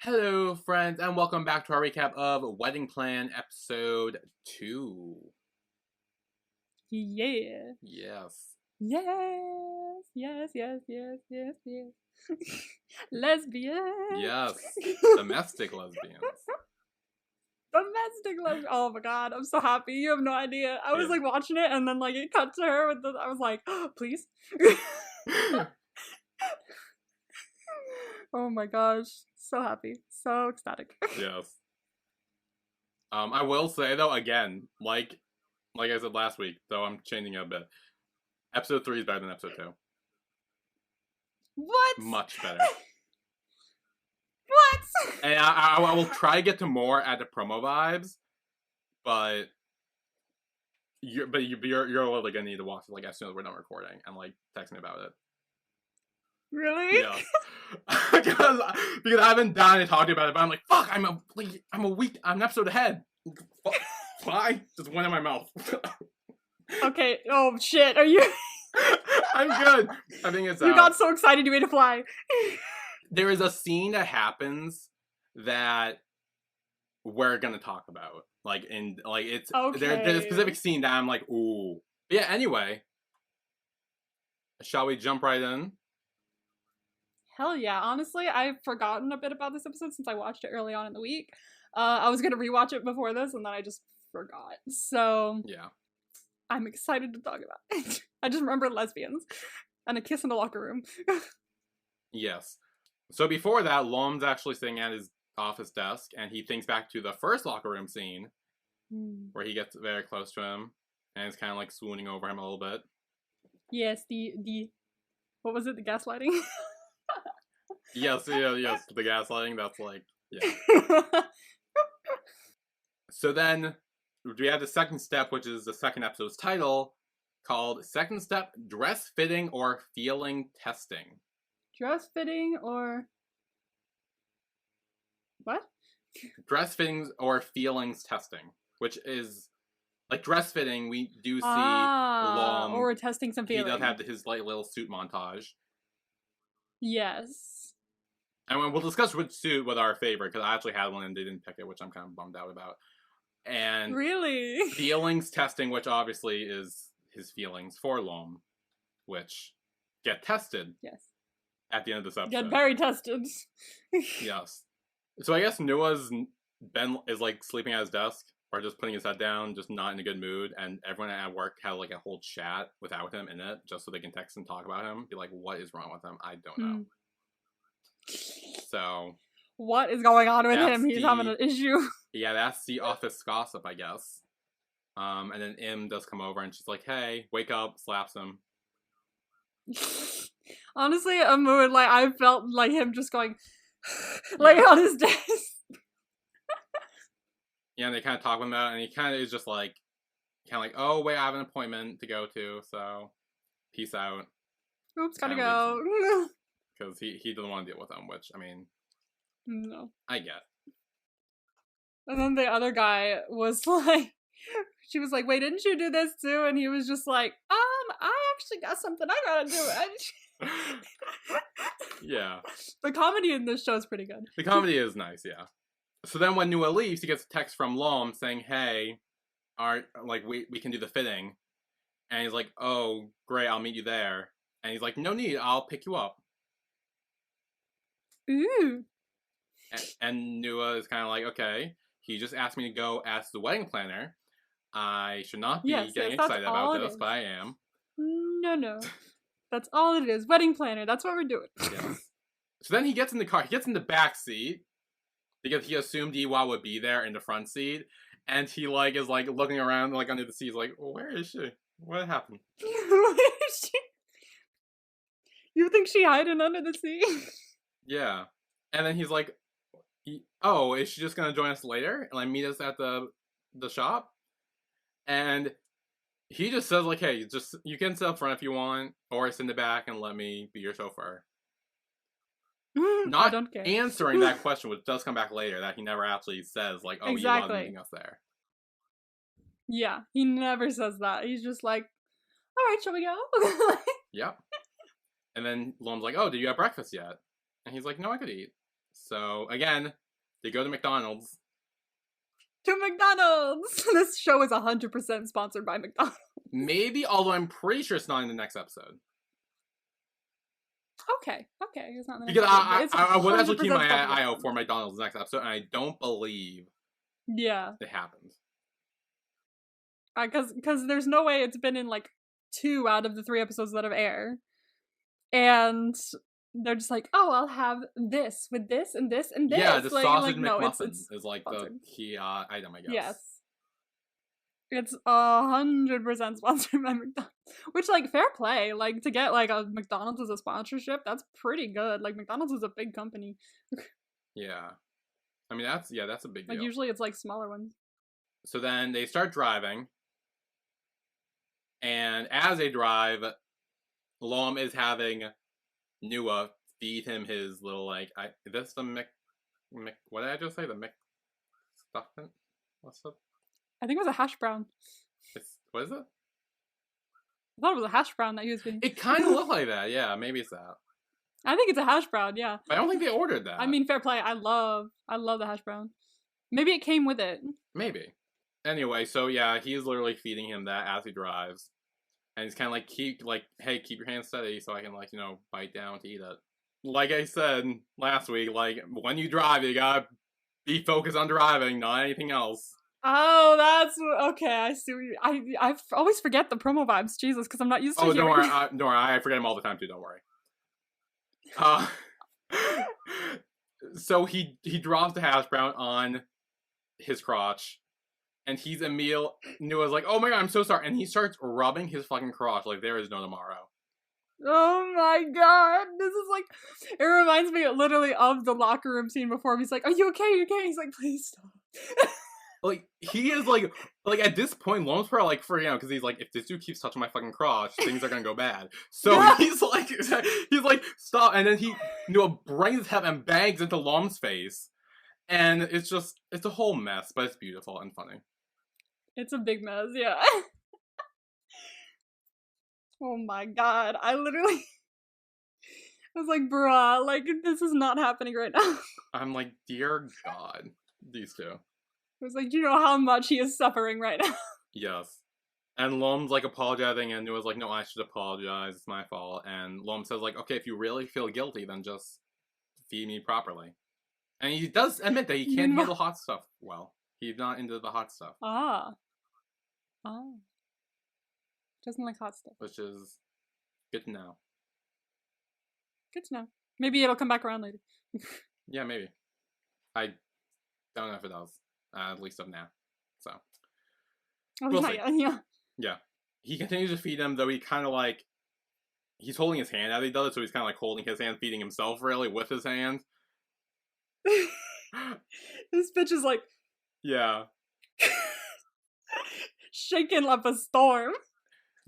Hello, friends, and welcome back to our recap of Wedding Plan Episode 2. Yeah. Yes. Yes. Yes. Yes. Yes. Yes. Yes. Lesbians. Yes. Domestic lesbians. Domestic lesbians. Oh my god, I'm so happy. You have no idea. I was Yeah. watching it, and then it cut to her with I was like, oh, please. Oh my gosh, so happy, so ecstatic. Yes. I will say though, again, like I said last week, though I'm changing it a bit. Episode 3 is better than Episode 2. What? Much better. What? And I will try to get to more at the promo vibes, but you're literally gonna need to watch it as soon as we're done recording and text me about it. Really? Yeah. because I haven't done it talking about it, but I'm like, fuck, I'm an episode ahead. Fly, just went in my mouth. Okay. Oh shit. Are you? I'm good. I think it's. You got so excited you made a fly. There is a scene that happens that we're gonna talk about. It's okay. There's a specific scene that I'm like, ooh. But yeah. Anyway, shall we jump right in? Hell yeah. Honestly, I've forgotten a bit about this episode since I watched it early on in the week. I was gonna rewatch it before this, and then I just forgot. So yeah, I'm excited to talk about it. I just remember lesbians and a kiss in the locker room. Yes. So before that, Lom's actually sitting at his office desk, and he thinks back to the first locker room scene, where he gets very close to him, and is kind of swooning over him a little bit. Yes, the what was it? The gaslighting. Yes, the gaslighting. That's yeah. So then we have the second step, which is the second episode's title, called Second Step: Dress Fitting or Feeling Testing. Dress fitting or what? Dress fittings or feelings testing, which is dress fitting. We do see Lom, or we're testing some feelings. He does have his little suit montage. Yes. And we'll discuss which suit was our favorite, because I actually had one and they didn't pick it, which I'm kind of bummed out about. And really? Feelings testing, which obviously is his feelings for Lom, which get tested. Yes. At the end of this episode. Get very tested. Yes. So I guess Nuea's Ben is sleeping at his desk, or just putting his head down, just not in a good mood, and everyone at work had a whole chat without him in it, just so they can text and talk about him. Be like, what is wrong with him? I don't know. So what is going on with him? He's having an issue. Yeah, that's the office gossip, I guess. And then Im does come over and she's like, hey, wake up, slaps him. Honestly, a mood I felt him just going on his desk. Yeah, and they kind of talk about it, and he kind of is just oh wait, I have an appointment to go to, so peace out. Oops, gotta go. Because he doesn't want to deal with them, which I mean, no, I get. And then the other guy was she was like, wait, didn't you do this too? And he was just I actually got something I gotta do. Yeah. The comedy in this show is pretty good. The comedy is nice, yeah. So then when Nuea leaves, he gets a text from Lom saying, hey, we can do the fitting. And he's like, oh, great, I'll meet you there. And he's like, no need, I'll pick you up. Ooh. And Nuea is kind of okay, he just asked me to go ask the wedding planner. I should not be getting excited about this, but I am. No. That's all it is. Wedding planner. That's what we're doing. Yes. So then he gets in the car. He gets in the back seat because he assumed Iwa would be there in the front seat, and he is looking around under the seat. He's where is she? What happened? Where is she? You think she hiding under the seat? Yeah. And then he's like, oh, is she just gonna join us later and meet us at the shop? And he just says hey, you can sit up front if you want, or sit in the back and let me be your chauffeur. Not answering that question, which does come back later, that he never actually says oh, exactly. You love meeting us there. Yeah, he never says that. He's just all right, shall we go? Yep. And then Lom's oh, did you have breakfast yet? And he's like, no, I could eat. So again, they go to McDonald's. To McDonald's! This show is 100% sponsored by McDonald's. Maybe, although I'm pretty sure it's not in the next episode. Okay. It's not in the Because next episode, I would actually keep 100% my sponsored by eye out for McDonald's next episode, and I don't believe Yeah. it happened. Because there's no way it's been in like 2 out of the 3 episodes that have aired. And they're just like, oh, I'll have this with this and this and this. Yeah, the like, sausage no, McMuffin it's is like sponsored. the key item, I guess. Yes. It's 100% sponsored by McDonald's. Which, like, fair play. Like, to get, like, a McDonald's as a sponsorship, that's pretty good. Like, McDonald's is a big company. Yeah. I mean, that's a big deal. Like, usually it's, like, smaller ones. So then they start driving. And as they drive, Lom is having Nuea feed him his little, like, is this the what did I just say? The McStuffin? What's up? I think it was a hash brown. What is it? I thought it was a hash brown that he was being. It kind of looked like that, yeah. Maybe it's that. I think it's a hash brown, yeah. But I don't think they ordered that. I mean, fair play. I love the hash brown. Maybe it came with it. Maybe. Anyway, so yeah, he's literally feeding him that as he drives. And he's kind of like, hey, keep your hands steady so I can, like, bite down to eat it. Like I said last week, like, when you drive, you gotta be focused on driving, not anything else. Oh, that's okay. I see. I always forget the promo vibes, Jesus, because I'm not used to. Oh, don't worry. Don't worry. I forget them all the time too. Don't worry. So he drops the hash brown on his crotch, and he's Nuea's like, oh my god, I'm so sorry, and he starts rubbing his fucking crotch like there is no tomorrow. Oh my god, this is like, it reminds me literally of the locker room scene before. He's like, are you okay? Are you okay? He's like, please stop. Like, he is like at this point, Lom's probably like freaking out because he's like, if this dude keeps touching my fucking crotch, things are gonna go bad. So Yeah. he's like, stop, and then Nuea brings his head and bangs into Lom's face, and it's a whole mess, but it's beautiful and funny. It's a big mess, yeah. Oh my god, I was like, bruh, like, this is not happening right now. I'm like, dear God, these two. I was like, do you know how much he is suffering right now? Yes. And Lom's like apologizing, and Nuea's like, no, I should apologize, it's my fault. And Lom says like, okay, if you really feel guilty, then just feed me properly. And he does admit that he can't handle hot stuff well. He's not into the hot stuff. Oh. Doesn't like hot stuff. Which is good to know. Good to know. Maybe it'll come back around later. Yeah, maybe. I don't know if it does. At least of now. So. Oh, We'll yeah. Yeah. He continues to feed him, though he kind of like... He's holding his hand as he does it, so he's kind of like holding his hand, feeding himself, really, with his hand. This bitch is like... Yeah. shaking up a storm.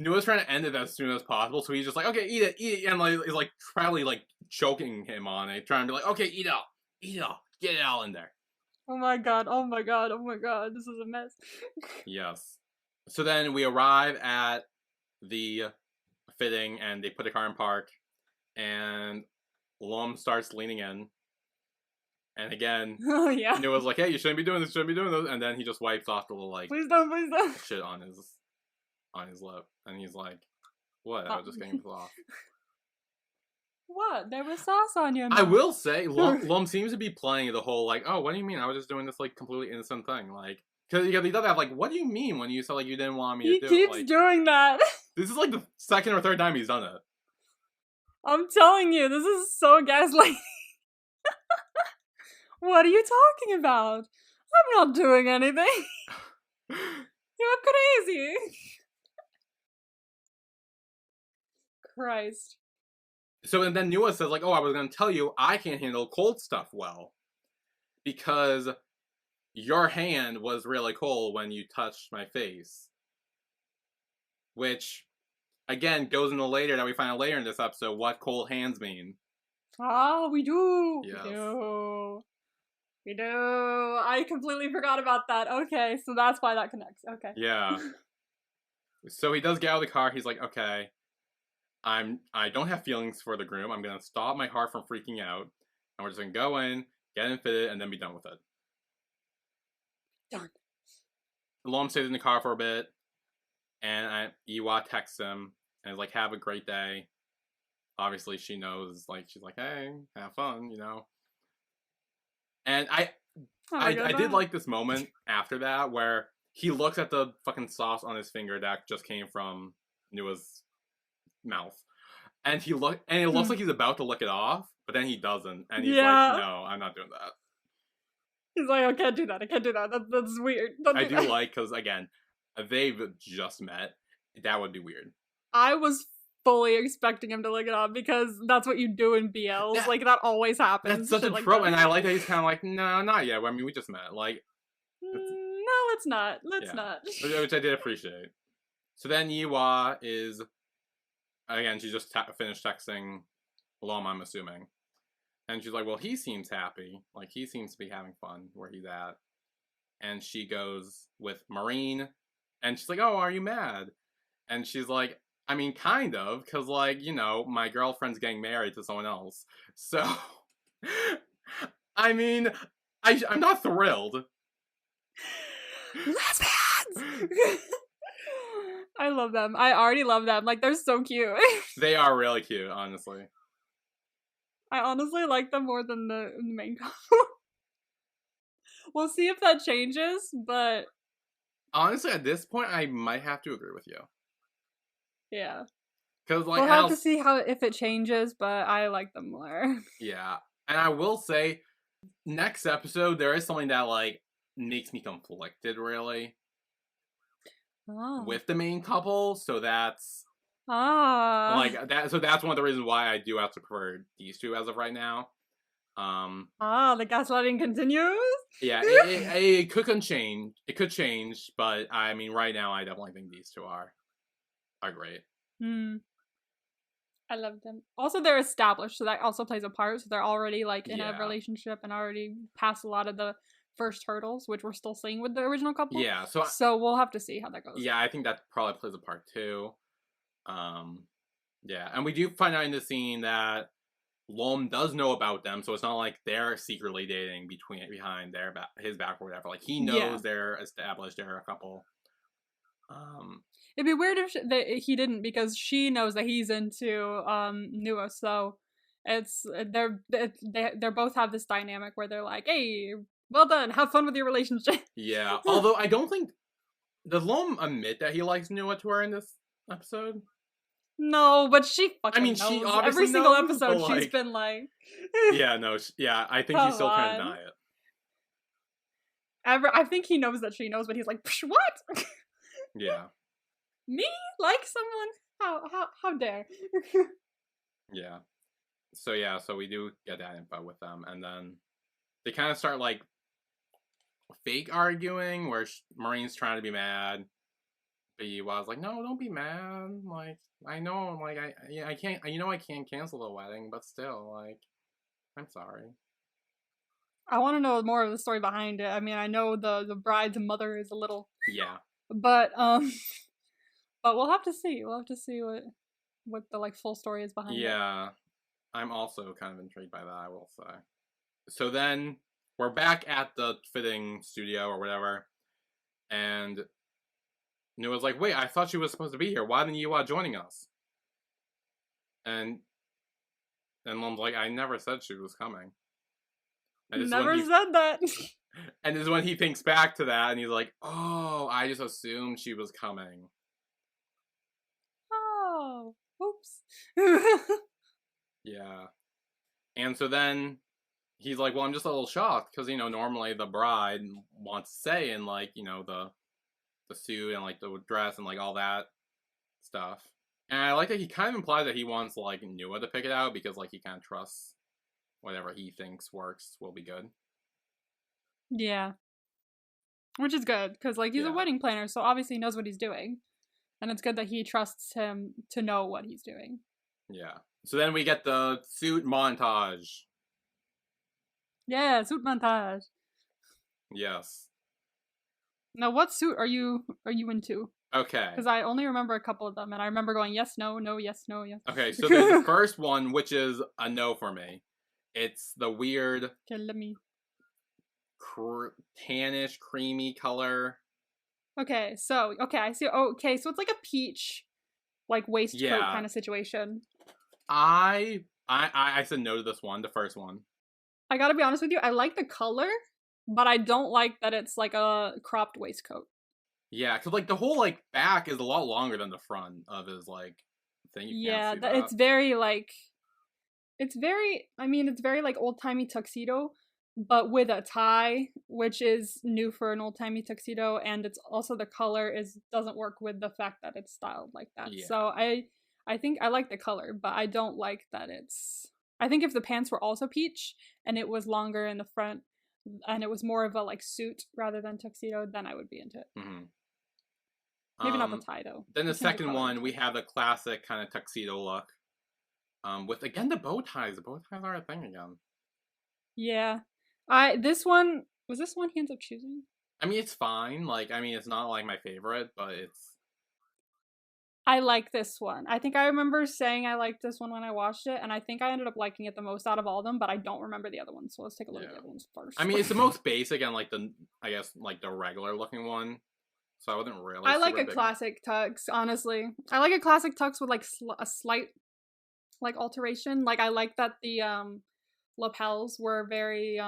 Nuea's trying to end it as soon as possible, so he's just like, okay, eat it, and like, he's like, probably like choking him on it, trying to be like, okay, eat it all, get it all in there. Oh my god, this is a mess. Yes. So then we arrive at the fitting, and they put the car in park, and Lom starts leaning in, and again, Oh yeah. Nuea's like, hey, you shouldn't be doing this, and then he just wipes off the little, like, Please don't. shit on his lip, and he's like, what? I was just getting this off. What? There was sauce on your mouth. I will say, Lom seems to be playing the whole, like, oh, what do you mean? I was just doing this, like, completely innocent thing. Like, because he does have, like, what do you mean when you said, like, you didn't want me to do it? He keeps like, doing that. This is, like, the second or third time he's done it. I'm telling you, this is so gaslighting. What are you talking about? I'm not doing anything. You're crazy. Christ. So, and then Nuea says, like, oh, I was going to tell you, I can't handle cold stuff well. Because your hand was really cold when you touched my face. Which, again, goes into later, that we find out later in this episode, what cold hands mean. Oh, we do. Yes. We do. I completely forgot about that. Okay, so that's why that connects. Okay. Yeah. So he does get out of the car. He's like, okay, I don't have feelings for the groom. I'm going to stop my heart from freaking out. And we're just going to go in, get it fitted, and then be done with it. Done. Lom stays in the car for a bit, and Nuea texts him and is like, "Have a great day." Obviously, she knows. Like, she's like, "Hey, have fun," you know. And I did like this moment after that where he looks at the fucking sauce on his finger that just came from Nua's mouth, and it looks like he's about to lick it off, but then he doesn't, and he's like, "No, I'm not doing that." He's like, "I can't do that. I can't do that. That's weird." I do like, because again, they've just met. That would be weird. I was fully expecting him to lick it off because that's what you do in BLs. Like, that always happens. That's such a trope, and I like that he's kind of like, "No, not yet. I mean, we just met." Like, no, let's not. Let's not. Which I did appreciate. So then Nuea is, again, she just finished texting Lom, I'm assuming. And she's like, "Well, he seems happy. Like, he seems to be having fun where he's at." And she goes with Marine, and she's like, "Oh, are you mad?" And she's like, "I mean, kind of, because, like, you know, my girlfriend's getting married to someone else. So, I mean, I'm not thrilled." Lesbians! I love them. I already love them. Like, they're so cute. They are really cute, honestly. I honestly like them more than the main couple. We'll see if that changes, but... Honestly, at this point, I might have to agree with you. Yeah. Because, like, we'll have to see if it changes, but I like them more. Yeah. And I will say, next episode, there is something that, like, makes me conflicted, really. Oh. With the main couple, so that's... Like, so that's one of the reasons why I do have to prefer these two as of right now. The gaslighting continues? Yeah, it could change. It could change, but, I mean, right now, I definitely think these two are great. I love them. Also, they're established, so that also plays a part. So they're already, like, in a relationship and already past a lot of the first hurdles, which we're still seeing with the original couple. Yeah, so we'll have to see how that goes. Yeah, I think that probably plays a part, too. Yeah, and we do find out in the scene that Lom does know about them, so it's not like they're secretly dating behind his back or whatever. Like, he knows they're established, they're a couple. It'd be weird if he didn't, because she knows that he's into Nuea, so they both have this dynamic where they're like, "Hey, well done, have fun with your relationship." Yeah, although I don't think, does Lom admit that he likes Nuea to her in this episode? No, but she fucking knows. She obviously every single knows, episode like, she's been like... I think he's still trying to deny it. I think he knows that she knows, but he's like, what? Yeah. Me? Like someone? How dare? Yeah. So we do get that info with them, and then they kind of start, like, fake arguing, where Marine's trying to be mad, but Yua's like, "No, don't be mad. Like, I know, like, I can't, I can't cancel the wedding, but still, like, I'm sorry." I want to know more of the story behind it. I mean, I know the bride's mother is a little... Yeah. But we'll have to see. We'll have to see what the, like, full story is behind it. Yeah. I'm also kind of intrigued by that, I will say. So then, we're back at the fitting studio or whatever, and Nuea's like, "Wait, I thought she was supposed to be here. Why didn't Nuea joining us?" And Lom's like, "I never said she was coming." And never said that. And this is when he thinks back to that, and he's like, "Oh, I just assumed she was coming." Oh, oops. Yeah. And so then he's like, "Well, I'm just a little shocked, because, normally the bride wants to say in, like, the suit and, like, the dress and, like, all that stuff." And I like that he kind of implies that he wants, like, Nuea to pick it out, because, like, he kind of trusts whatever he thinks works will be good. Yeah. Which is good, because, like, he's a wedding planner, so obviously he knows what he's doing. And it's good that he trusts him to know what he's doing. Yeah. So then we get the suit montage. Yeah, suit montage. Yes. Now, what suit are you into? Okay. Because I only remember a couple of them, and I remember going, yes, no, no, yes, no, yes. Okay, so there's the first one, which is a no for me. It's the weird Okay, let me. tannish, creamy color. Okay, so I see. Oh, okay, so it's like a peach, like waistcoat Yeah. kind of situation. I said no to this one, the first one. I gotta be honest with you. I like the color, but I don't like that it's like a cropped waistcoat. Yeah, because like the whole like back is a lot longer than the front of his like thing. You can't Yeah, see that. it's very like it's very. I mean, it's very like old timey tuxedo, but with a tie, which is new for an old timey tuxedo, and it's also the color is doesn't work with the fact that it's styled like that. Yeah. So I think I like the color, but I don't like that it's. I think if the pants were also peach and it was longer in the front and it was more of a like suit rather than tuxedo, then I would be into it. Mm-hmm. Maybe not the tie though. Then the I change second color. one, we have the classic kind of tuxedo look. With again the bow ties. The bow ties are a thing again. Yeah. This one he ends up choosing? I mean, it's fine. Like, I mean, it's not like my favorite, but it's. I like this one. I think I remember saying I liked this one when I watched it, and I think I ended up liking it the most out of all of them, but I don't remember the other ones, so let's take a look at the other ones first. I mean, it's the most basic and like I guess like the regular looking one. So I wasn't really. I like a classic tux, honestly. I like a classic tux with like a slight like alteration. Like I like that the lapels were very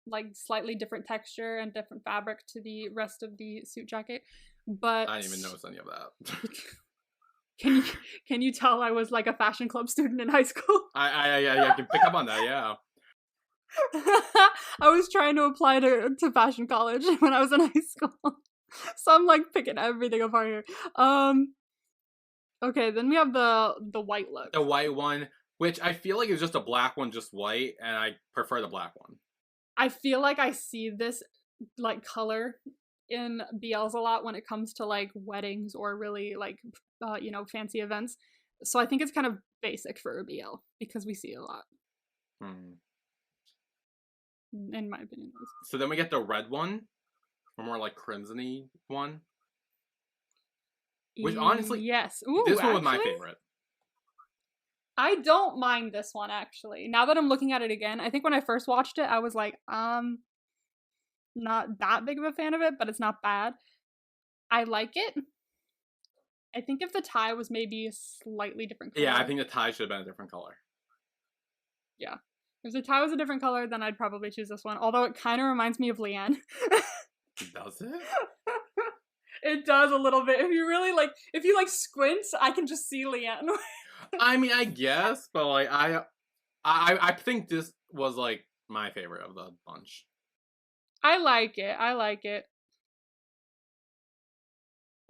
like slightly different texture and different fabric to the rest of the suit jacket. But I didn't even notice any of that. Can you tell I was like a fashion club student in high school? I can pick up on that. Yeah. I was trying to apply to fashion college when I was in high school, so I'm like picking everything apart here. Okay, then we have the white look. The white one, which I feel like is just a black one, just white, and I prefer the black one. I feel like I see this like color in BLs a lot when it comes to like weddings or really like fancy events. So I think it's kind of basic for a BL because we see it a lot. In my opinion. So then we get the red one, a more like crimson-y one. Which honestly, yes. Ooh, this one was my favorite. I don't mind this one actually. Now that I'm looking at it again, I think when I first watched it, I was like, not that big of a fan of it, but it's not bad. I like it. I think if the tie was maybe a slightly different color. Yeah, I think the tie should have been a different color. Yeah. If the tie was a different color, then I'd probably choose this one. Although it kind of reminds me of Leanne. Does it? It does a little bit. If you squint, I can just see Leanne. I mean, I guess, but like I think this was like my favorite of the bunch. I like it.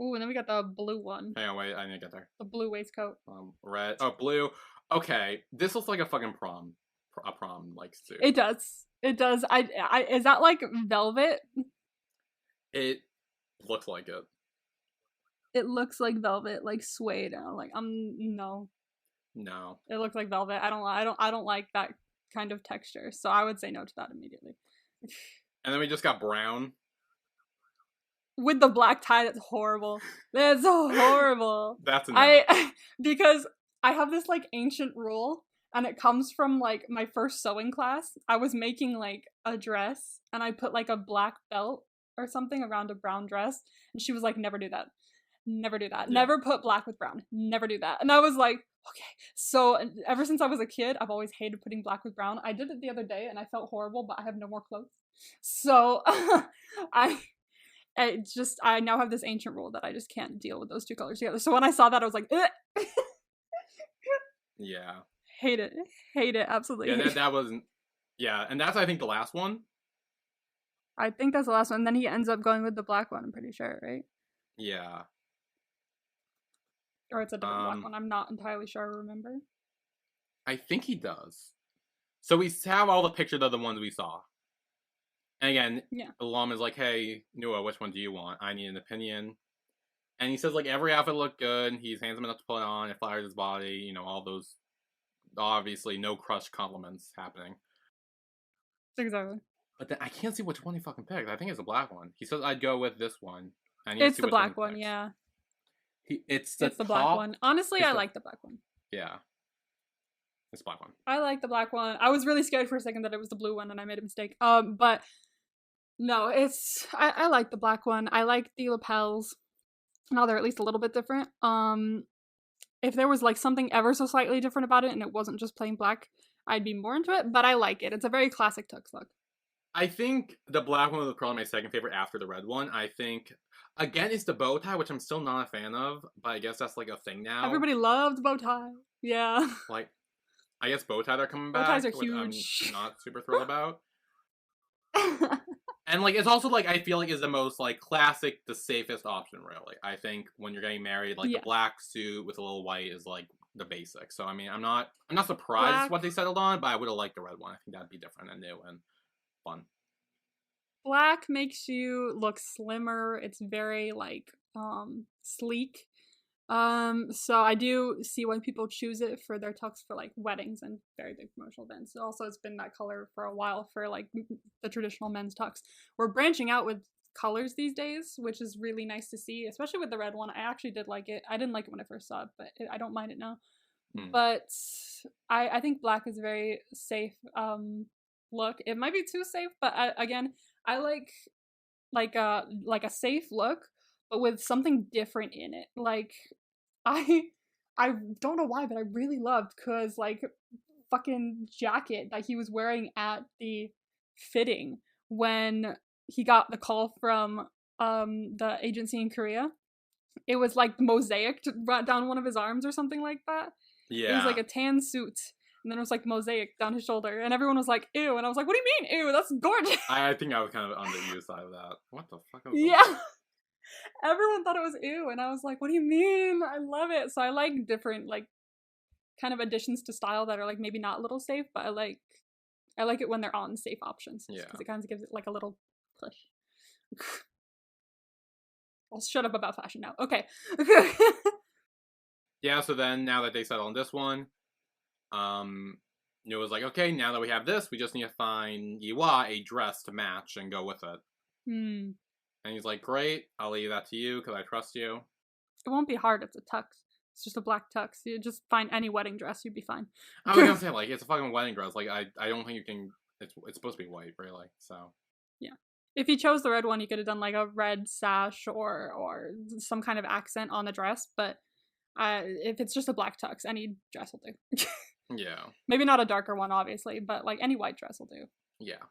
Ooh, and then we got the blue one. Hang on, wait, I need to get there. The blue waistcoat. Red. Oh, blue. Okay, this looks like a fucking prom like suit. It does. I is that like velvet? It looks like it. It looks like velvet, like suede. I'm like, no. No. It looks like velvet. I don't like that kind of texture. So I would say no to that immediately. And then we just got brown. With the black tie, that's horrible. That's horrible. That's enough. Because I have this like ancient rule, and it comes from like my first sewing class. I was making like a dress, and I put like a black belt or something around a brown dress, and she was like, "Never do that. Never do that. Yeah. Never put black with brown. Never do that." And I was like, okay. So ever since I was a kid, I've always hated putting black with brown. I did it the other day, and I felt horrible, but I have no more clothes. So I now have this ancient rule that I just can't deal with those two colors together. So when I saw that, I was like, ugh. Yeah. Hate it, absolutely. Yeah, that wasn't. Yeah, and that's I think the last one. I think that's the last one. And then he ends up going with the black one. I'm pretty sure, right? Yeah. Or it's a different black one. I'm not entirely sure. I remember. I think he does. So we have all the pictures of the ones we saw. And again, yeah. Alum is like, "Hey, Nuea, which one do you want? I need an opinion." And he says like every outfit looked good. He's handsome enough to put it on. It flatters his body. All those. Obviously, no crush compliments happening. Exactly. But then I can't see which one he fucking picked. I think it's the black one. He says I'd go with this one. It's the black one, yeah. It's the black one. Honestly, I like the black one. Yeah. It's the black one. I like the black one. I was really scared for a second that it was the blue one and I made a mistake. But no, I like the black one. I like the lapels. Now they're at least a little bit different. If there was like something ever so slightly different about it and it wasn't just plain black, I'd be more into it, but I like it. It's a very classic tux look. I think the black one was probably my second favorite after the red one. I think, again, it's the bow tie, which I'm still not a fan of, but I guess that's like a thing now. Everybody loved bow tie. Yeah. Like, I guess bow ties are coming Bow back. ties are which huge. I'm not super thrilled about. And like, it's also like, I feel like is the most like classic, the safest option, really. I think when you're getting married, like Yeah. the black suit with a little white is like the basic. So I mean, I'm not surprised what they settled on, but I would have liked the red one. I think that'd be different and new and fun. Black makes you look slimmer. It's very like sleek. So I do see why people choose it for their tux for like weddings and very big promotional events. Also, it's been that color for a while for like the traditional men's tux. We're branching out with colors these days, which is really nice to see, especially with the red one. I actually did like it. I didn't like it when I first saw it, but I don't mind it now. But I think black is a very safe look. It might be too safe, but again, I like a safe look, but with something different in it. Like I don't know why, but I really loved cause like fucking jacket that he was wearing at the fitting when he got the call from the agency in Korea. It was like mosaic down one of his arms or something like that. Yeah. It was like a tan suit. And then it was like mosaic down his shoulder. And everyone was like, ew. And I was like, what do you mean, ew? That's gorgeous. I think I was kind of on the ew side of that. What the fuck? Yeah. Everyone thought it was ew. And I was like, what do you mean? I love it. So I like different, like, kind of additions to style that are like maybe not a little safe, but I like it when they're on safe options. Yeah. Because it kind of gives it like a little push. I'll shut up about fashion now. Okay. Yeah, so then now that they settled on this one, Nuea was like, okay, now that we have this, we just need to find Yiwa a dress to match and go with it. And he's like, great, I'll leave that to you because I trust you. It won't be hard. It's a tux. It's just a black tux. You just find any wedding dress, you'd be fine. I was gonna say, like, it's a fucking wedding dress. Like, I don't think you can. It's supposed to be white, really. So yeah, if you chose the red one, you could have done like a red sash or some kind of accent on the dress. But if it's just a black tux, any dress will do. Yeah. Maybe not a darker one, obviously, but like any white dress will do. Yeah.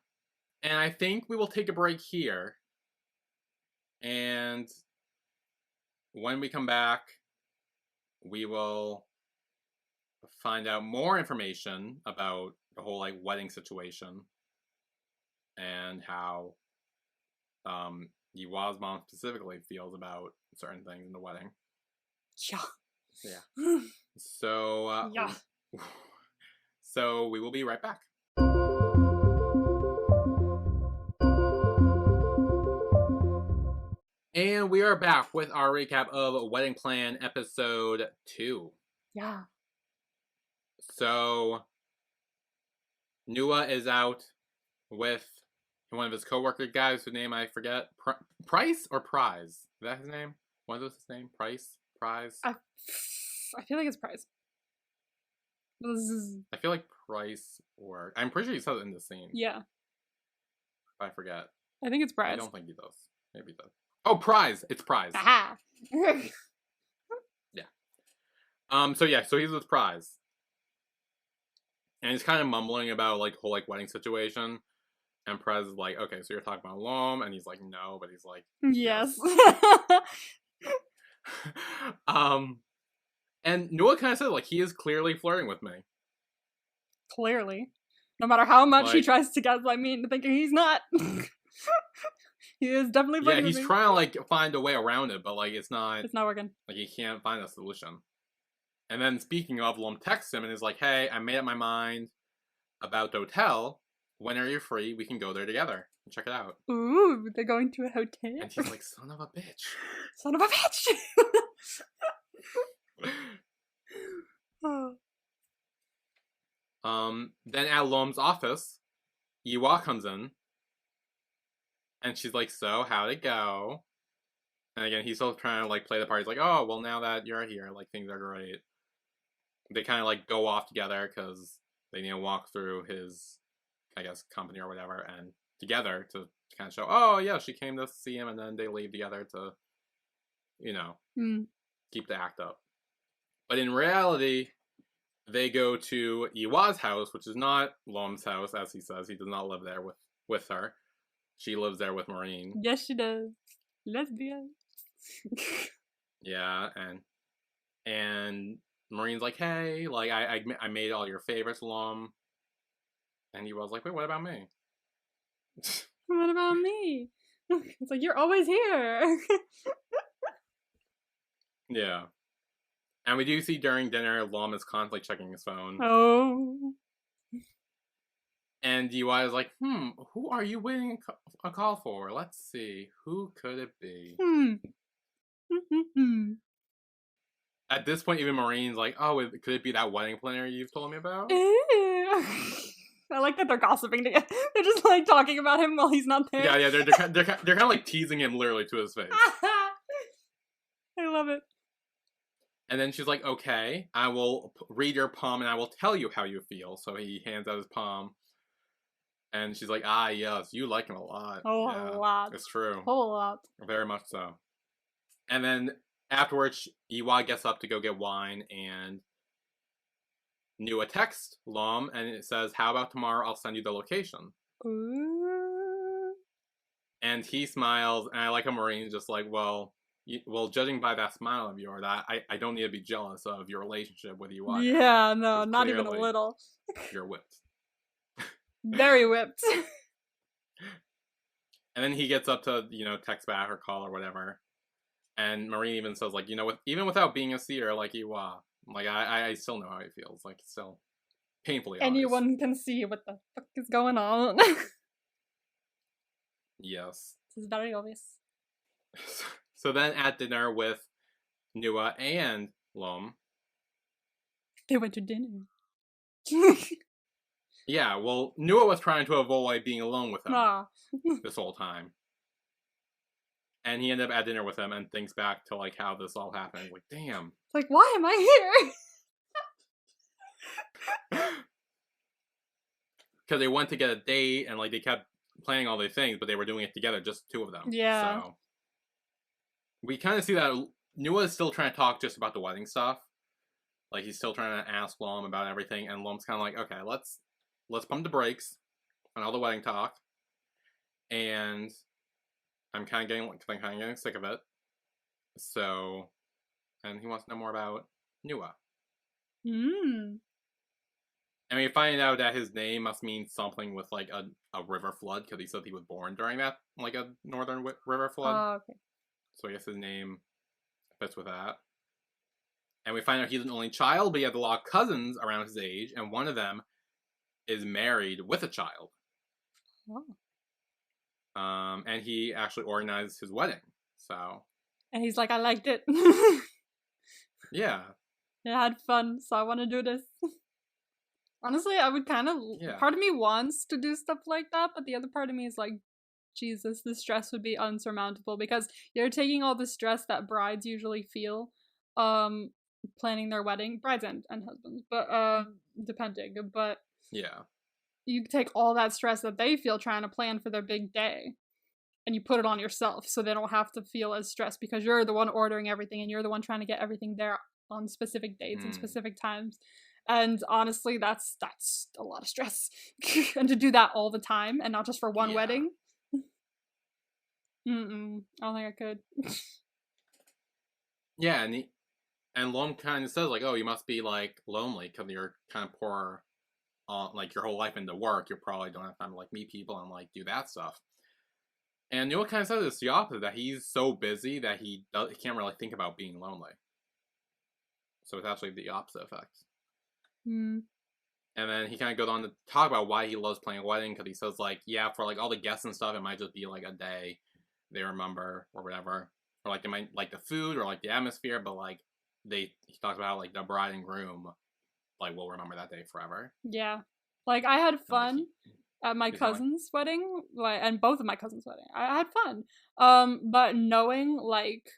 And I think we will take a break here. And when we come back, we will find out more information about the whole like wedding situation and how Yiwa's mom specifically feels about certain things in the wedding. Yeah. Yeah. So yeah. So we will be right back. And we are back with our recap of Wedding Plan episode 2. Yeah. So Nuea is out with one of his co-worker guys whose name I forget. Price or Prize? Is that his name? What was his name? Price? Prize? I feel like it's Prize. I feel like Price or... I'm pretty sure he says it in the scene. Yeah. I forget. I think it's Prize. I don't think he does. Maybe he does. Oh, Prize! It's Prize. Aha! Yeah. So he's with Prize. And he's kind of mumbling about, like, whole, like, wedding situation. And Prize is like, okay, so you're talking about Lom? And he's like, no, but he's like... Yes. And Nuea kind of said, like, he is clearly flirting with me. Clearly. No matter how much he Like- tries to gaslight me into thinking he's not. He is definitely Yeah, flirting he's with me. trying to, like, find a way around it, but, like, it's not working. like, he can't find a solution. And then, speaking of, Lom texts him and is like, hey, I made up my mind about the hotel. When are you free? We can go there together. Check it out. Ooh, they're going to a hotel? And he's like, son of a bitch. Son of a bitch! Oh. Then at Lom's office, Yiwa comes in. And she's like, so, how'd it go? And again, he's still trying to, like, play the part. He's like, oh, well, now that you're here, like, things are great. they kind of like go off together because they need to walk through his, I guess, company or whatever, and together to kind of show, oh yeah, she came to see him, and then they leave together to, keep the act up. But in reality, they go to Iwa's house, which is not Lom's house, as he says. He does not live there with her. She lives there with Marine. Yes, she does. Lesbians. Yeah, and Marine's like, hey, like I made all your favorites, Lom. And Iwa's like, wait, what about me? What about me? It's like, you're always here. Yeah. And we do see during dinner, Lom is constantly checking his phone. Oh. And Iwa is like, who are you waiting a call for? Let's see. Who could it be? At this point, even Marine's like, oh, could it be that wedding planner you've told me about? I like that they're gossiping together. They're just like talking about him while he's not there. Yeah, they're kind of like teasing him literally to his face. I love it. And then she's like, okay, I will read your palm and I will tell you how you feel. So he hands out his palm. And she's like, ah, yes, you like him a lot. Oh, yeah, a lot. It's true. A whole lot. Very much so. And then afterwards, Iwa gets up to go get wine, and Nuea texts Lom, and it says, how about tomorrow I'll send you the location. Ooh. And he smiles, and I like how Marine's just like, well, judging by that smile of yours, I don't need to be jealous of your relationship with Iwa. Yeah, no, not even a little. You're whipped. Very whipped. And then he gets up to, text back or call or whatever. And Marine even says, like, even without being a seer like Iwa, like, I still know how he feels. Like, it's still painfully obvious. Anyone can see what the fuck is going on. Yes. This is very obvious. So then at dinner with Nuea and Lom. They went to dinner. Yeah, well, Nuea was trying to avoid being alone with him this whole time. And he ended up at dinner with him and thinks back to, like, how this all happened. Like, damn. Like, why am I here? Because they went to get a date and, like, they kept planning all these things, but they were doing it together, just two of them. Yeah. So we kind of see that Nuea is still trying to talk just about the wedding stuff. Like, he's still trying to ask Lom about everything, and Lom's kind of like, okay, let's pump the brakes on all the wedding talk. And I'm kind of getting sick of it. So, and he wants to know more about Nuea. And we find out that his name must mean something with, like, a river flood, because he said he was born during that, like, a northern river flood. Oh, okay. So I guess his name fits with that. And we find out he's an only child, but he has a lot of cousins around his age, and one of them is married with a child. Oh. And he actually organized his wedding. So. And he's like, I liked it. Yeah. I had fun, so I want to do this. Honestly, I would kind of... Yeah. Part of me wants to do stuff like that, but the other part of me is like, Jesus, the stress would be unsurmountable, because you're taking all the stress that brides usually feel planning their wedding. Brides and husbands, but depending. But yeah, you take all that stress that they feel trying to plan for their big day, and you put it on yourself, so they don't have to feel as stressed, because you're the one ordering everything, and you're the one trying to get everything there on specific dates and specific times. And honestly, that's a lot of stress. And to do that all the time, and not just for one wedding. I don't think I could. Yeah, and Lom kind of says, like, oh, you must be, like, lonely because you're kind of poor, like, your whole life into work. You probably don't have time to, like, meet people and, like, do that stuff. And Nuea kind of says it's the opposite, that he's so busy that he can't really think about being lonely. So it's actually the opposite effect. And then he kind of goes on to talk about why he loves playing a wedding, because he says, like, yeah, for, like, all the guests and stuff, it might just be, like, a day they remember or whatever. Or, like, they might like the food or, like, the atmosphere, but, like, he talks about how, like, the bride and groom, like, will remember that day forever. Yeah. Like, I had fun at my cousin's wedding, like, and both of my cousins' wedding. I had fun. But knowing, like,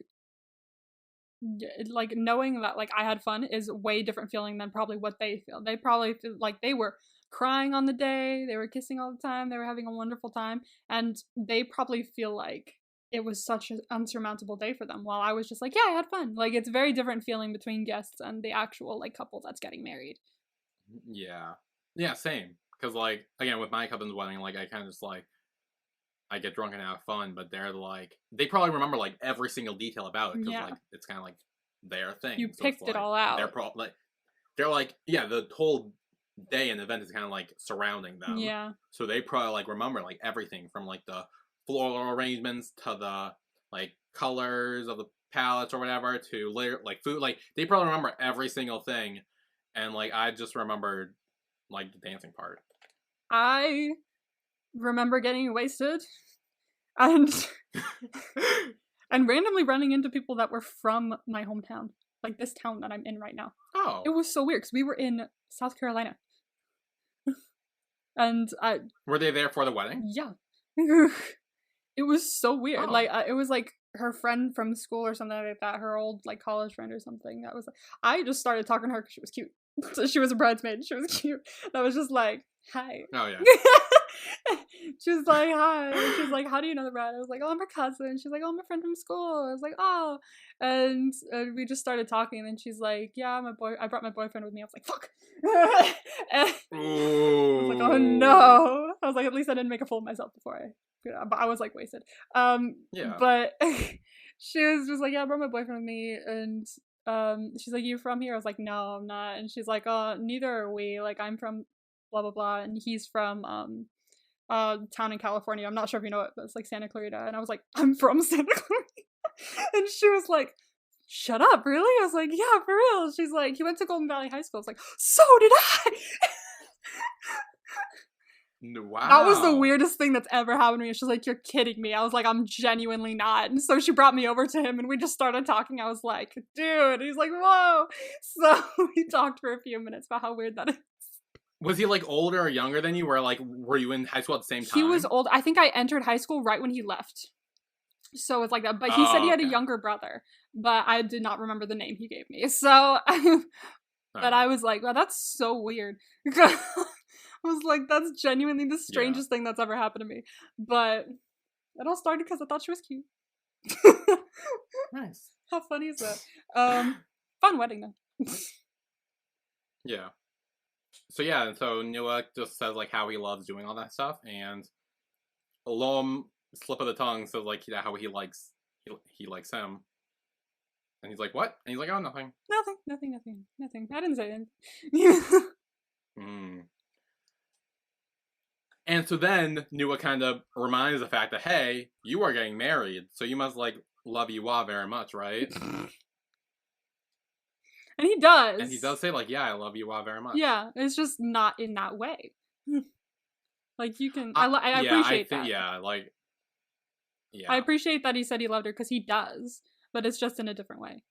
like knowing that like I had fun is way different feeling than probably what they feel. They probably feel like they were crying on the day, they were kissing all the time, they were having a wonderful time, and they probably feel like it was such an unsurmountable day for them, while I was just like, yeah, I had fun. Like, it's very different feeling between guests and the actual like couple that's getting married. Yeah. Yeah, same. Because, like, again, with my cousin's wedding, like, I kind of just, like, I get drunk and have fun, but they're, like, they probably remember, like, every single detail about it, because, Yeah. like, it's kind of, like, their thing. You So picked it's, it like, all out. They're, like, yeah, the whole day and event is kind of, like, surrounding them. Yeah. So they probably, like, remember, like, everything from, like, the floral arrangements to the, like, colors of the palettes or whatever to, later, like, food. Like, they probably remember every single thing, and, like, I just remembered, like, the dancing part. I remember getting wasted and and randomly running into people that were from my hometown, like this town that I'm in right now. Oh. It was so weird because we were in South Carolina. And Were they there for the wedding? yeah. It was so weird. Oh. Like, it was like her friend from school or something like that, her old like college friend or something. That was like, I just started talking to her because she was cute. So she was a bridesmaid. She was cute. And I was just like, hi. Oh, yeah. She was like, hi. And she was like, how do you know the bride? I was like, oh, I'm her cousin. She's like, oh, I'm a friend from school. I was like, oh. And we just started talking. And then she's like, yeah, I brought my boyfriend with me. I was like, fuck. And I was like, oh no. I was like, at least I didn't make a fool of myself before but I was like wasted. Yeah. But she was just like, yeah, I brought my boyfriend with me. And she's like, you from here? I was like, no, I'm not. And she's like, neither are we. Like, I'm from blah blah blah, and he's from town in California. I'm not sure if you know it, but it's like Santa Clarita. And I was like, I'm from Santa Clarita. And she was like, shut up, really? I was like, yeah, for real. She's like, he went to Golden Valley High School. I was like, so did I. Wow. That was the weirdest thing that's ever happened to me. She's like, you're kidding me. I was like, I'm genuinely not. And so she brought me over to him and we just started talking. I was like, dude. He's like, whoa. So we talked for a few minutes about how weird that is. Was he like older or younger than you? Were you in high school at the same time? He was old. I think I entered high school right when he left. So it's like that. But he said he had a younger brother, but I did not remember the name he gave me. So, but I was like, wow, that's so weird. I was like, that's genuinely the strangest thing that's ever happened to me. But it all started because I thought she was cute. Nice. How funny is that? Fun wedding though. Yeah. So yeah, and so Nuea just says like how he loves doing all that stuff, and Alom, slip of the tongue, says like how he likes him, and he's like, what? And he's like, oh, nothing. Nothing. I didn't say anything. And so then Nuea kind of reminds the fact that, hey, you are getting married, so you must like love Yuwa very much, right? And he does. And he does say like, yeah, I love Yuwa very much. Yeah, it's just not in that way. Like, you can, I appreciate that. Yeah, like, yeah. I appreciate that he said he loved her because he does, but it's just in a different way.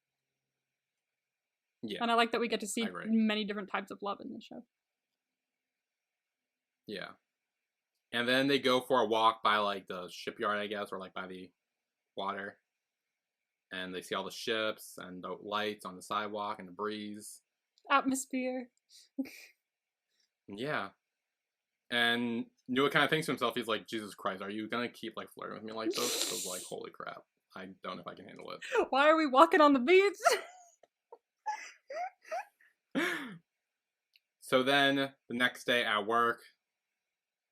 Yeah. And I like that we get to see many different types of love in this show. Yeah. And then they go for a walk by, like, the shipyard, I guess, or, like, by the water. And they see all the ships and the lights on the sidewalk and the breeze. Atmosphere. Yeah. And Nuea kind of thinks to himself, he's like, Jesus Christ, are you gonna keep, like, flirting with me like this? Because, like, holy crap. I don't know if I can handle it. Why are we walking on the beach? So then, the next day at work,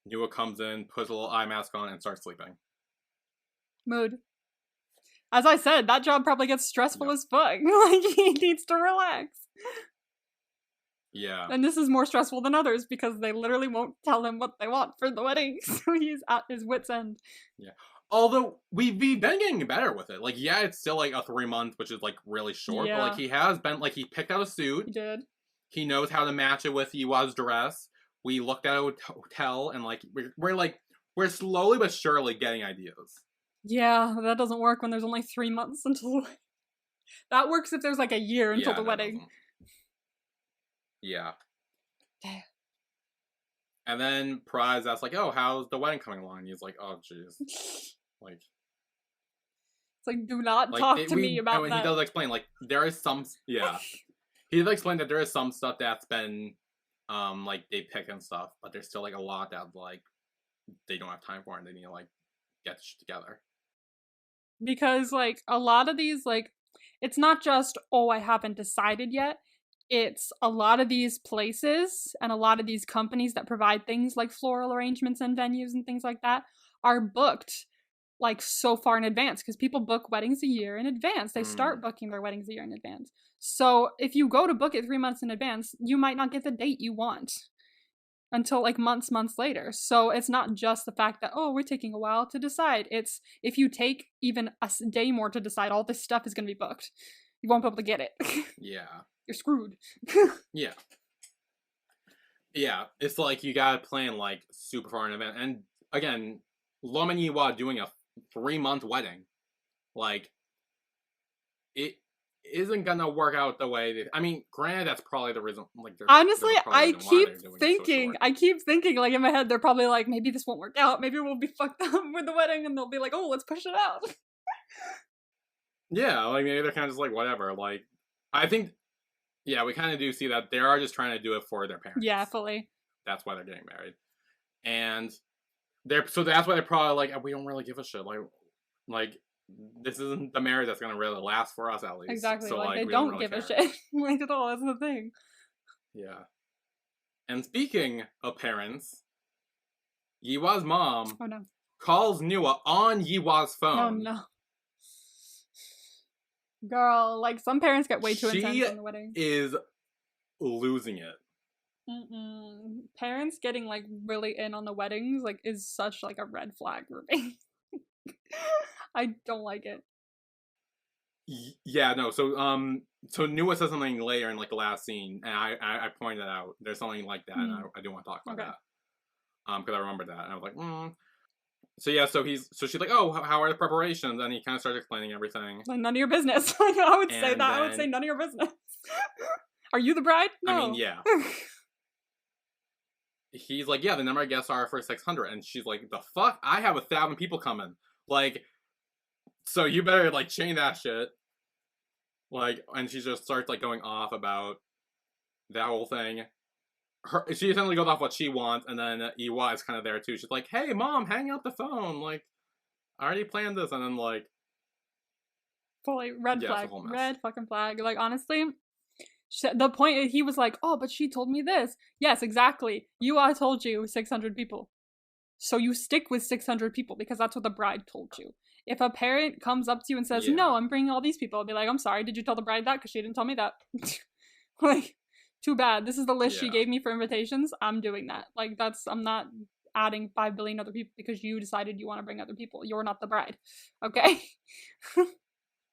Nuea comes in, puts a little eye mask on, and starts sleeping. Mood. As I said, that job probably gets stressful as fuck. Like, he needs to relax. Yeah. And this is more stressful than others because they literally won't tell him what they want for the wedding. So he's at his wit's end. Yeah. Although, we've been getting better with it. Like, yeah, it's still, like, a 3 month, which is, like, really short. Yeah. But, like, he has been, like, he picked out a suit. He did. He knows how to match it with Yuwa's dress. We looked at a hotel, and, like, we're slowly but surely getting ideas. Yeah, that doesn't work when there's only 3 months until the wedding. That works if there's, like, a year until the wedding. Yeah. Damn. And then Prize asks, like, oh, how's the wedding coming along? And he's like, oh, jeez. Like, It's like, do not Like, talk to me about and that. he does explain, like, there is some, yeah. He does explain that there is some stuff that's been, like, they pick and stuff, but there's still, like, a lot that, like, they don't have time for and they need to, like, get shit together. Because, like, a lot of these, like, it's not just, oh, I haven't decided yet. It's a lot of these places and a lot of these companies that provide things like floral arrangements and venues and things like that are booked like so far in advance because people book weddings a year in advance. They start booking their weddings a year in advance. So if you go to book it 3 months in advance, you might not get the date you want until like months later. So it's not just the fact that, oh, we're taking a while to decide. It's if you take even a day more to decide, all this stuff is going to be booked. You won't be able to get it. Yeah. You're screwed. Yeah. Yeah. It's like you gotta plan like super far in advance. And again, Lom and Nuea doing a 3-month wedding. Like, it isn't gonna work out the way that, I mean, granted, that's probably the reason. Like, honestly, I keep thinking, like in my head, they're probably like, maybe this won't work out. Maybe we'll be fucked up with the wedding, and they'll be like, oh, let's push it out. Yeah, like maybe they're kind of just like whatever. Like, I think, yeah, we kind of do see that they are just trying to do it for their parents. Yeah, fully. That's why they're getting married, and that's why they're probably like, we don't really give a shit. Like. This isn't the marriage that's gonna really last for us, at least. Exactly. So, like they we don't really give care. a shit. Like at all. That's the thing. Yeah. And speaking of parents, Nuea's mom calls Nuea on Nuea's phone. Oh no. Girl, like some parents get way too intense on the wedding. She is losing it. Parents getting like really in on the weddings like is such like a red flag for me. I don't like it. Yeah, no. So Nuea says something later in like the last scene, and I pointed out there's something like that, and I do want to talk about that. Because I remember that, and I was like, So yeah, so she's like, oh, how are the preparations? And he kind of starts explaining everything. Like none of your business. Like I would say that. I would say none of your business. Are you the bride? No. I mean, yeah. He's like, yeah, the number of guests are for 600, and she's like, the fuck? I have 1,000 people coming. Like, so you better like change that shit. Like, and she just starts like going off about that whole thing. She essentially goes off what she wants, and then Nuea is kind of there too. She's like, hey, mom, hang up the phone. Like, I already planned this, and then like, fully red flag, red fucking flag. Like honestly, the point he was like, oh, but she told me this. Yes, exactly. Nuea told you 600 people, so you stick with 600 people because that's what the bride told you. If a parent comes up to you and says, no, I'm bringing all these people, I'll be like, I'm sorry, did you tell the bride that? Because she didn't tell me that. Like, too bad. This is the list she gave me for invitations. I'm doing that. Like, I'm not adding 5 billion other people because you decided you want to bring other people. You're not the bride. Okay?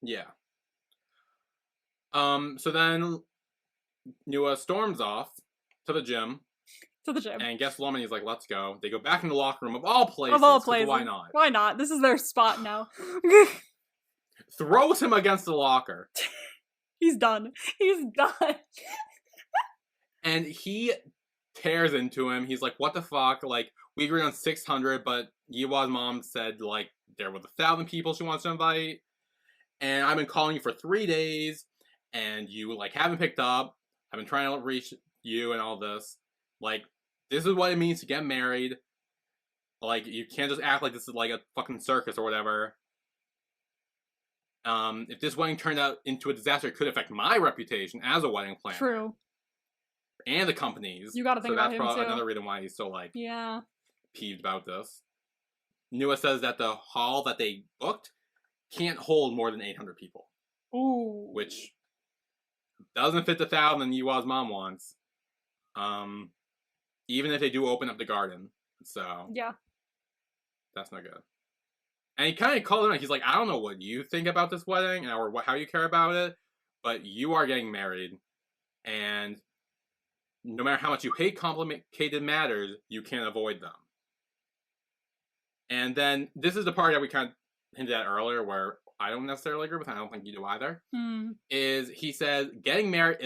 Yeah. So then Nuea storms off to the gym. And guess Lom and he's like, let's go. They go back in the locker room of all places. Of all places. Why not? Why not? This is their spot now. Throws him against the locker. He's done. He's done. And he tears into him. He's like, what the fuck? Like, we agreed on 600, but Nuea's mom said, like, there was 1,000 people she wants to invite. And I've been calling you for 3 days. And you, like, haven't picked up. I've been trying to reach you and all this. Like, this is what it means to get married. Like, you can't just act like this is like a fucking circus or whatever. If this wedding turned out into a disaster, it could affect my reputation as a wedding planner. True. And the company's. You gotta think about him, too. So that's probably another reason why he's so, like, peeved about this. Nuea says that the hall that they booked can't hold more than 800 people. Ooh. Which doesn't fit the 1,000 Nuea's mom wants. Even if they do open up the garden. So. Yeah. That's not good. And he kind of called him out. He's like, I don't know what you think about this wedding or how you care about it, but you are getting married. And no matter how much you hate complicated matters, you can't avoid them. And then this is the part that we kind of hinted at earlier where I don't necessarily agree with, and I don't think you do either, is he says, getting married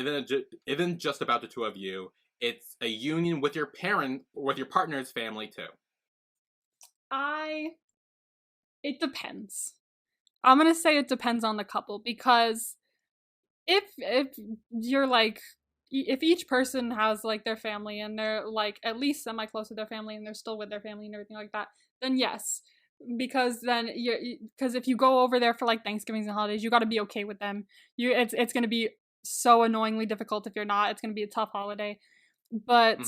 isn't just about the two of you. It's a union with your partner's family too. It depends. I'm gonna say it depends on the couple, because if you're like, if each person has like their family and they're like at least semi close with their family and they're still with their family and everything like that, then yes. Because then because if you go over there for like Thanksgivings and holidays, you got to be okay with them. It's going to be so annoyingly difficult if you're not. It's going to be a tough holiday. But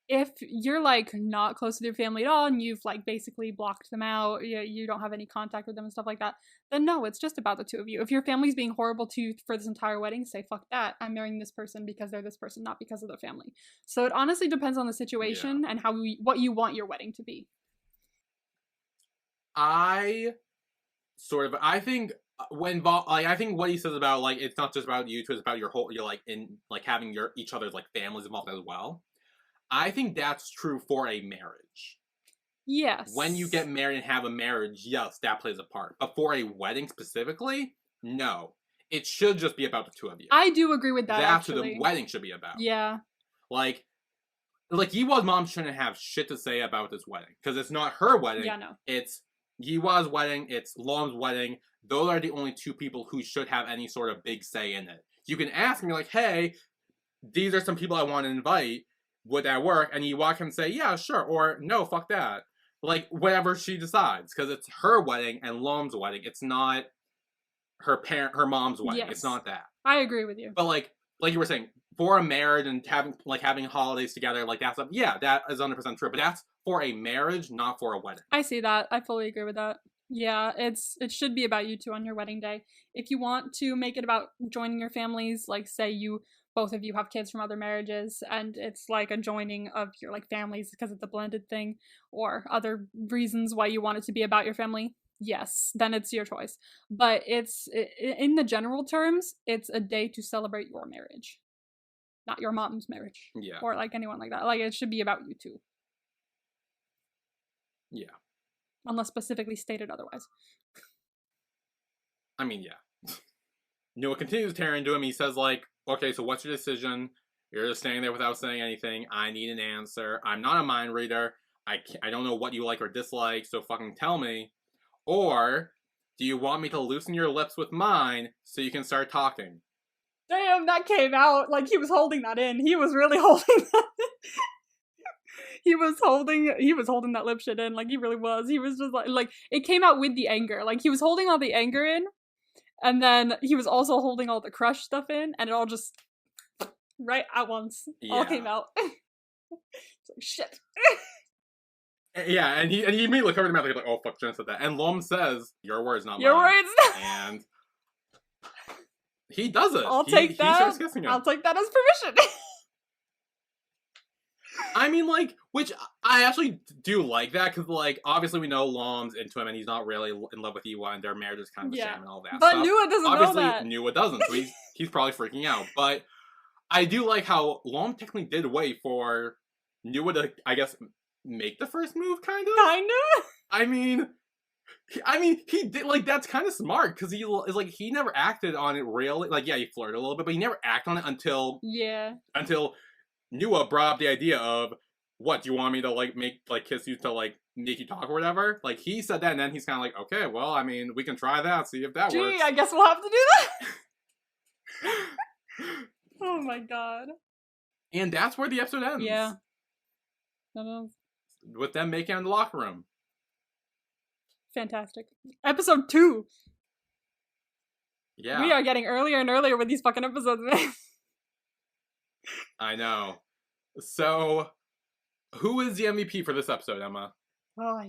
if you're like not close with your family at all and you've like basically blocked them out, you don't have any contact with them and stuff like that, then no, it's just about the two of you. If your family's being horrible to you for this entire wedding, say fuck that. I'm marrying this person because they're this person, not because of their family. So it honestly depends on the situation and what you want your wedding to be. I think I think what he says about like it's not just about you two, it's about your whole, you're like in like having each other's like families involved as well. I think that's true for a marriage. Yes. When you get married and have a marriage, yes, that plays a part. But for a wedding specifically, no. It should just be about the two of you. I do agree with that. That's what the wedding should be about. Yeah. Like Yiwa's mom shouldn't have shit to say about this wedding. Because it's not her wedding. Yeah, no. It's Yiwa's wedding, it's Lom's wedding. Those are the only two people who should have any sort of big say in it. You can ask me like, hey, these are some people I want to invite. Would that work? And Yiwa can say, yeah, sure, or no, fuck that. Like, whatever she decides, because it's her wedding and Lom's wedding. It's not her mom's wedding. Yes. It's not that. I agree with you. But like you were saying, for a marriage and having holidays together, like that stuff, yeah, that is 100% true. But that's for a marriage, not for a wedding. I see that. I fully agree with that. Yeah, it should be about you two on your wedding day. If you want to make it about joining your families, like say both of you have kids from other marriages and it's like a joining of your like families because it's a blended thing, or other reasons why you want it to be about your family, yes, then it's your choice. But in the general terms, it's a day to celebrate your marriage, not your mom's marriage. Yeah. Or like anyone like that. Like it should be about you two. Yeah. Unless specifically stated otherwise. I mean, yeah. Nuea continues tearing to him. He says like, okay, so what's your decision? You're just standing there without saying anything. I need an answer. I'm not a mind reader. I don't know what you like or dislike, so fucking tell me. Or do you want me to loosen your lips with mine so you can start talking? Damn, that came out like he was holding that in. He was really holding that in. He was holding that lip shit in, like he really was. He was just like it came out with the anger. Like he was holding all the anger in, and then he was also holding all the crush stuff in, and it all just right at once. Yeah. All came out. It's like shit. Yeah, and he immediately covered him out like, oh fuck, Jen said that. And Lom says, your words, not mine. Your words. And he does it. I'll take that. He starts kissing him. I'll take that as permission. I mean, like, which I actually do like that, because, like, obviously we know Lom's into him and he's not really in love with Yiwa and their marriage is kind of a sham and all that but stuff. But Nuea doesn't obviously, know that. Nuea doesn't, so he's probably freaking out. But I do like how Lom technically did wait for Nuea to, I guess, make the first move, kind of? Kinda? I mean, he did, like, that's kind of smart, because he never acted on it really. Like, yeah, he flirted a little bit, but he never acted on it until Nuea brought up the idea of, what, do you want me to, like, kiss you to, like, make you talk or whatever? Like, he said that, and then he's kind of like, okay, well, I mean, we can try that, see if that works. I guess we'll have to do that. Oh my god. And that's where the episode ends. Yeah. That is. With them making out in the locker room. Fantastic. Episode 2. Yeah. We are getting earlier and earlier with these fucking episodes, man. I know. So, who is the MVP for this episode, Emma? Oh,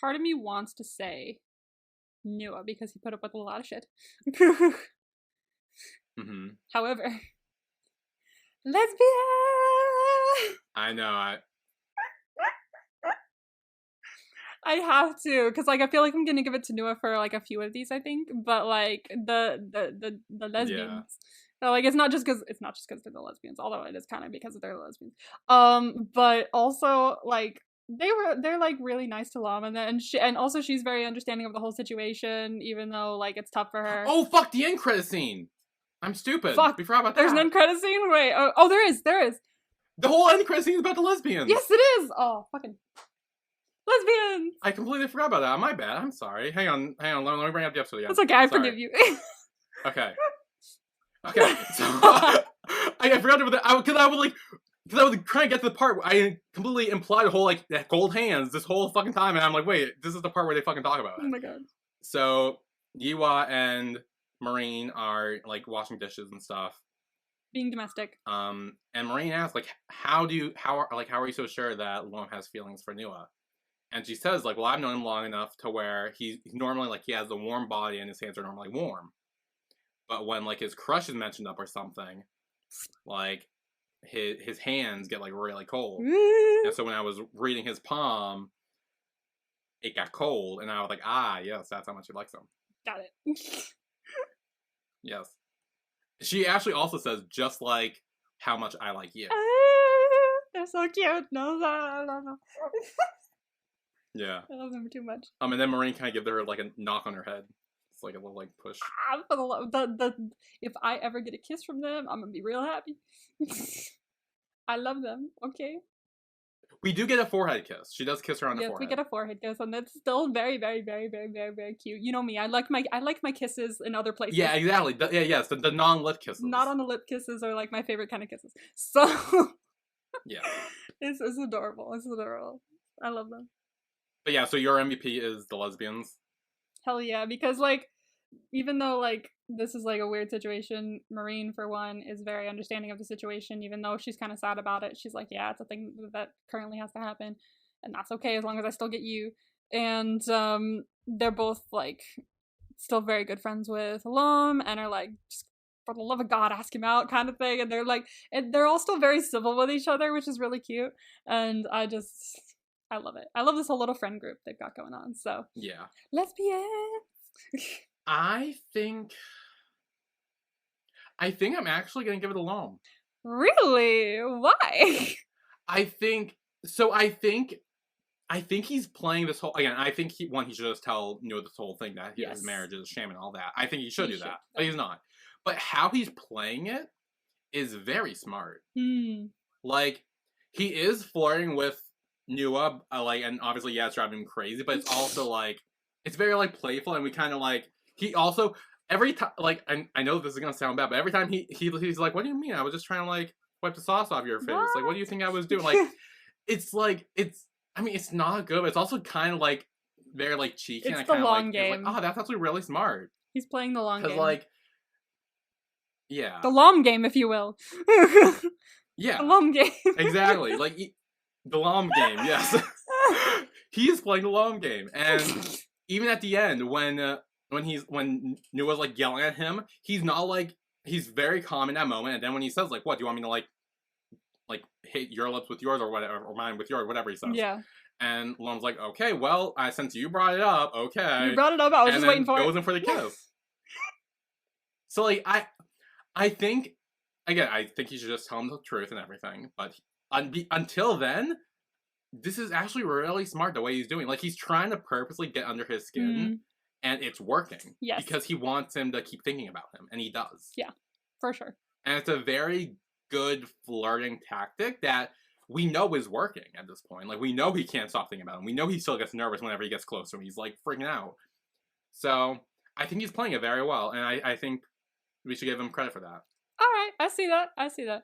part of me wants to say Nuea because he put up with a lot of shit. Mm-hmm. However, lesbian! I know. I have to, because like I feel like I'm gonna give it to Nuea for like a few of these, I think. But like the lesbians. Yeah. So, like, it's not just because they're the lesbians, although it is kind of because they're the lesbians. But also, like, they're like really nice to Lom, and also she's very understanding of the whole situation, even though like it's tough for her. Oh fuck, the end credit scene! I'm stupid. Fuck, we forgot about that. There's an end credit scene. Wait, oh, there is. The whole end credit scene is about the lesbians. Yes, it is. Oh, fucking. Lesbians! I completely forgot about that. My bad. I'm sorry. Hang on. Let me bring up the episode again. It's okay, I Sorry. forgive you. Okay. So I forgot about that because I was trying to get to the part where I completely implied the whole like gold hands this whole fucking time, and I'm like, wait, this is the part where they fucking talk about it. Oh my god. So Nuea and Marine are like washing dishes and stuff. Being domestic. And Marine asks like, how are you so sure that Lom has feelings for Nuea? And she says like, well, I've known him long enough to where he's normally like he has a warm body and his hands are normally warm. But when like his crush is mentioned up or something, like his hands get like really cold. And so when I was reading his palm, it got cold, and I was like, ah, yes, that's how much he likes him. Got it. Yes. She actually also says, just like how much I like you. They're so cute. No. Yeah. I love them too much. And then Marine kind of gives her like a knock on her head. It's like a little like push. For the love, if I ever get a kiss from them, I'm gonna be real happy. I love them. Okay. We do get a forehead kiss. She does kiss her on the yes, forehead. we get a forehead kiss, and that's still very, very, very, very, very, very cute. You know me. I like my kisses in other places. Yeah, exactly. Yes, the non-lip kisses. Not on the lip kisses are like my favorite kind of kisses. So yeah, it's adorable. It's adorable. I love them. But yeah, so your MVP is the lesbians. Hell yeah, because like even though like this is like a weird situation, Marine for one is very understanding of the situation, even though she's kind of sad about it. She's like, yeah, it's a thing that currently has to happen, and that's okay as long as I still get you. And they're both like still very good friends with Lom and are like, just for the love of God, ask him out kind of thing. And they're like, and they're all still very civil with each other, which is really cute. And I love it. I love this whole little friend group they've got going on. So yeah, lesbians. I think I'm actually gonna give it a Lom. Really? Why? I think he's playing this whole again. I think he should just tell this whole thing that his marriage is a sham and all that. I think he should do that, but he's not. But how he's playing it is very smart. Like he is flirting with Nuea, like, and obviously, yeah, it's driving him crazy. But it's also like it's very like playful, and we kind of like he also every time like I know this is gonna sound bad, but every time he's like, "What do you mean? I was just trying to like wipe the sauce off your face. Like, what do you think I was doing?" Like, it's like I mean, it's not good, but it's also kind of like very like cheeky. It's and the kind of long like, game. Like, oh, that's actually really smart. He's playing the long game. Because like, yeah, the Lom game, if you will. Yeah, the Lom game. Exactly. Like the Lom game. Yes, he is playing the Lom game, and even at the end when Nuea's like yelling at him, he's not like he's very calm in that moment. And then when he says like, "What do you want me to like hit your lips with yours or whatever, or mine with yours," whatever he says. Yeah. And Lom's like, "Okay, well, since you brought it up, okay." You brought it up. I was just waiting for it. Goes in for the kiss. So like I think again, I think he should just tell him the truth and everything. But until then, this is actually really smart the way he's doing. Like he's trying to purposely get under his skin, and it's working. Yes. Because he wants him to keep thinking about him, and he does. Yeah, for sure. And it's a very good flirting tactic that we know is working at this point. Like we know he can't stop thinking about him. We know he still gets nervous whenever he gets close to him. He's like freaking out. So I think he's playing it very well, and I think we should give him credit for that. All right, I see that.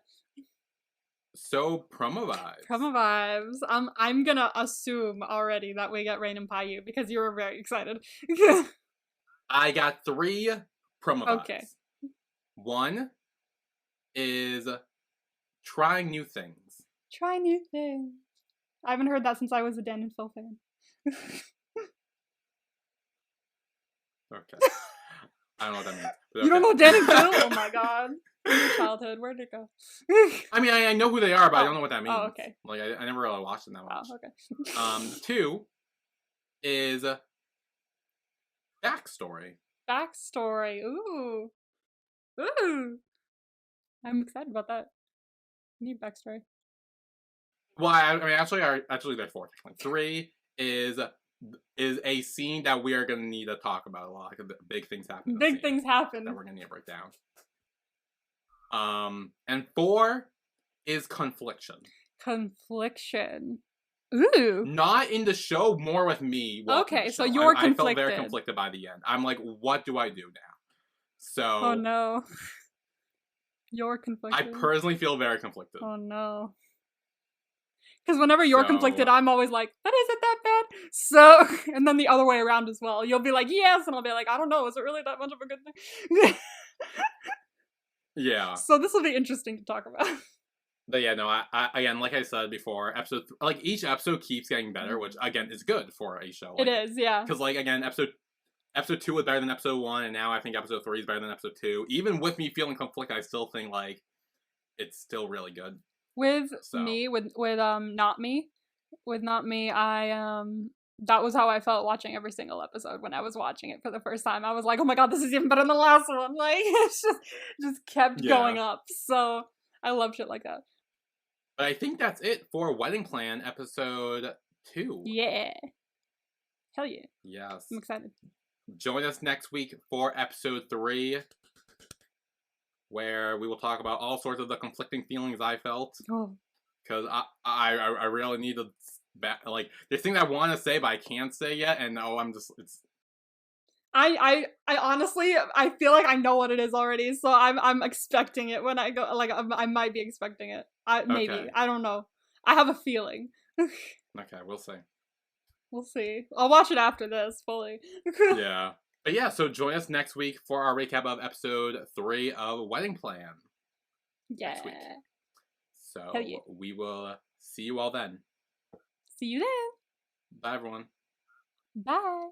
So promo vibes. Promo vibes. I'm gonna assume already that we get Rain and Payu because you were very excited. I got 3 promo vibes. Okay. 1 is trying new things. Try new things. I haven't heard that since I was a Dan and Phil fan. Okay. I don't know what that means. You don't know Dan and Phil? Oh my god. In your childhood, where'd it go? I mean, I know who they are, but I don't know what that means. Oh, okay. Like, I never really watched them that much. Oh, okay. 2 is backstory. Backstory. Ooh. I'm excited about that. I need backstory. Well, I mean, actually, there's 4. 3 is a scene that we are going to need to talk about a lot. Because big things happen. Big things happen. That we're going to need to break down. And 4 is confliction. Confliction. Ooh. Not in the show, more with me watching Okay, the so show. you're I felt very conflicted. conflicted by the end. I'm like, what do I do now? So Oh no. You're I conflicted. personally feel very conflicted. Oh no. Because whenever you're conflicted, So I'm always like, that isn't that bad. So, and then the other way around as well. You'll be like, yes, and I'll be like, I don't know, is it really that much of a good thing? yeah. So this will be interesting to talk about. But yeah, no, I again, like I said before, like each episode keeps getting better, which again is good for a show. Like, It is, yeah. Because like again, episode 2 was better than episode 1, and now I think episode 3 is better than episode 2. Even with me feeling conflicted, I still think like it's still really good. With So. me, with not me, I that was how I felt watching every single episode when I was watching it for the first time. I was like, oh my god, this is even better than the last one. Like, it's just kept going up. So I love shit like that. But I think that's it for Wedding Plan episode 2. Yeah. Hell yeah. Yes. I'm excited. Join us next week for episode 3, where we will talk about all sorts of the conflicting feelings I felt. Oh. Because I really need to, like, there's things I want to say, but I can't say yet, and I honestly, I feel like I know what it is already, so I'm expecting it when I go, like, I might be expecting it. Maybe. Okay. I don't know. I have a feeling. Okay, we'll see. We'll see. I'll watch it after this, fully. Yeah. But yeah, so join us next week for our recap of episode 3 of Wedding Plan. Yeah. Next week. So Hell yeah. we will see you all then. See you then. Bye, everyone. Bye.